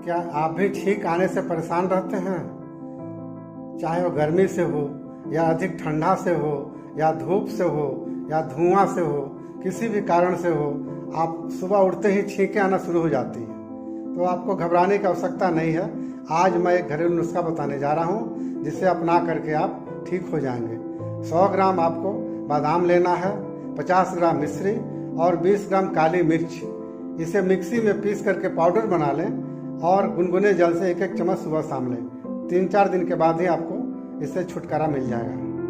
क्या आप भी छींक आने से परेशान रहते हैं? चाहे वो गर्मी से हो या अधिक ठंडा से हो या धूप से हो या धुआं से हो, किसी भी कारण से हो, आप सुबह उठते ही छींकें आना शुरू हो जाती हैं, तो आपको घबराने की आवश्यकता नहीं है। आज मैं एक घरेलू नुस्खा बताने जा रहा हूँ जिसे अपना करके आप ठीक हो जाएंगे। 100 ग्राम आपको बादाम लेना है, 50 ग्राम मिश्री और 20 ग्राम काली मिर्च। इसे मिक्सी में पीस करके पाउडर बना लें और गुनगुने जल से 1-1 चम्मच सुबह शाम लें। 3-4 दिन के बाद ही आपको इससे छुटकारा मिल जाएगा।